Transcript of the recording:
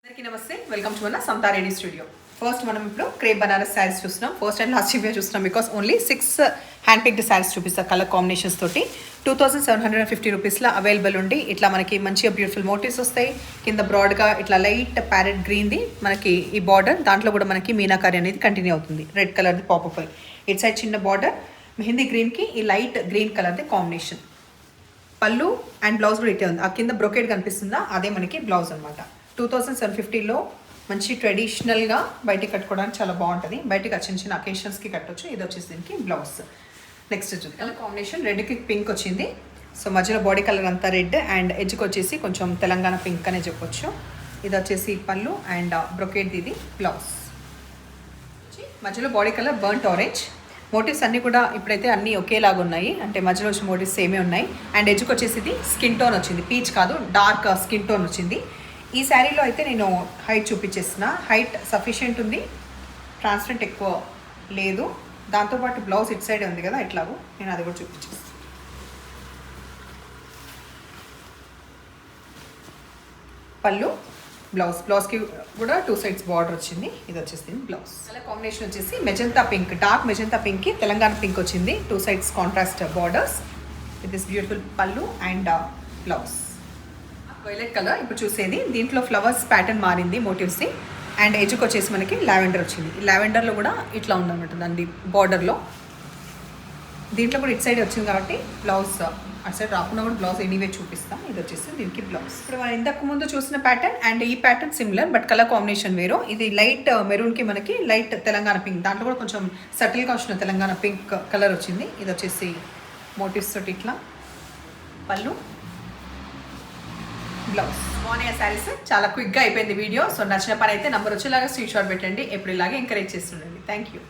అందరికీ నమస్తే, welcome to మన సమతా రెడీ స్టూడియో. ఫస్ట్ మనం ఇప్పుడు క్రేప్ బనారస్ శారీస్ చూస్తున్నాం. ఫస్ట్ అండ్ లాస్ట్ వీడియో చూస్తున్నాం because only 6 hand picked saris చూపిస్తాం కలర్ కాంబినేషన్స్ తోటి. 2750 రూపీస్లో అవైలబుల్ ఉండి ఇట్లా మనకి మంచిగా బ్యూటిఫుల్ మోటివ్స్ వస్తాయి. కింద బ్రాడ్గా ఇట్లా లైట్ ప్యారెట్ గ్రీన్ది మనకి ఈ బార్డర్, దాంట్లో కూడా మనకి మీనాకారి అనేది కంటిన్యూ అవుతుంది. రెడ్ కలర్ది పాపప్ అయ్యి ఇట్ సైడ్ చిన్న బార్డర్, మెహందీ గ్రీన్కి ఈ లైట్ గ్రీన్ కలర్ది కాంబినేషన్. పళ్ళు అండ్ బ్లౌజ్ కూడా ఇటే ఉంది. ఆ కింద బ్రొకేట్ కనిపిస్తుందా, అదే మనకి బ్లౌజ్ అనమాట. 2750లో మంచి ట్రెడిషనల్గా బయటికి కట్టుకోవడానికి చాలా బాగుంటుంది. బయటికి చిన్న చిన్న అకేషన్స్కి కట్టొచ్చు. ఇది వచ్చేసి దీనికి బ్లౌజ్. నెక్స్ట్ వచ్చేది కలర్ కాంబినేషన్ రెడ్కి పింక్ వచ్చింది. సో మధ్యలో బాడీ కలర్ అంతా రెడ్ అండ్ ఎడ్జ్కి వచ్చేసి కొంచెం తెలంగాణ పింక్ అనే చెప్పొచ్చు. ఇది వచ్చేసి పళ్ళు అండ్ బ్రొకేట్ ఇది బ్లౌజ్. మధ్యలో body colour burnt orange. Motifs అన్నీ కూడా ఇప్పుడైతే అన్నీ ఒకేలాగా ఉన్నాయి, అంటే మధ్యలో వచ్చిన మోటివ్స్ సేమే ఉన్నాయి. అండ్ ఎడ్జ్కి వచ్చేసి ఇది స్కిన్ టోన్ వచ్చింది, పీచ్ కాదు డార్క్ స్కిన్ టోన్ వచ్చింది. ఈ శారీలో అయితే నేను హైట్ చూపించేసిన, హైట్ సఫిషియెంట్ ఉంది, ట్రాన్స్పరెంట్ ఎక్కువ లేదు. దాంతోపాటు బ్లౌజ్ ఇట్ సైడ్ ఉంది కదా ఎట్లాగో, నేను అది కూడా చూపించేస్తాను. పళ్ళు బ్లౌజ్కి కూడా 2 సైడ్స్ బార్డర్ వచ్చింది. ఇది వచ్చేసి బ్లౌజ్. కలర్ కాంబినేషన్ వచ్చేసి మెజంతా పింక్, డార్క్ మెజంతా పింక్కి తెలంగాణ పింక్ వచ్చింది. 2 sides contrast borders with this beautiful pallu and blouse. Violet colour ఇప్పుడు చూసేది, దీంట్లో ఫ్లవర్స్ ప్యాటర్న్ మారింది మోటివ్స్ది. అండ్ ఎడ్జ్కి వచ్చేసి మనకి లావెండర్ వచ్చింది. ఈ లావెండర్లో కూడా ఇట్లా ఉందన్నమాట దాని బార్డర్లో. దీంట్లో కూడా ఇట్ సైడ్ వచ్చింది కాబట్టి బ్లౌజ్ అటు సైడ్ రాకుండా కూడా బ్లౌజ్ ఎనీవే చూపిస్తాం. ఇది వచ్చేసి దీనికి బ్లౌజ్. ఇప్పుడు మనం ఇంతకు ముందు చూసిన ప్యాటర్న్ అండ్ ఈ pattern similar, but colour combination వేరు. ఇది లైట్ మెరూన్కి మనకి లైట్ తెలంగాణ పింక్, దాంట్లో కూడా కొంచెం సటిల్గా వచ్చిన తెలంగాణ పింక్ కలర్ వచ్చింది. ఇది వచ్చేసి మోటివ్స్ తోటి ఇట్లా పళ్ళు బ్లౌజ్. బాగున్నాయి శారీస్, చాలా క్విక్గా అయిపోయింది వీడియో. సో నచ్చిన పని అయితే నంబర్ వచ్చేలాగా స్క్రీన్ షాట్ పెట్టండి. ఎప్పుడు ఇలాగే ఎంకరేజ్ చేస్తుండండి. Thank you.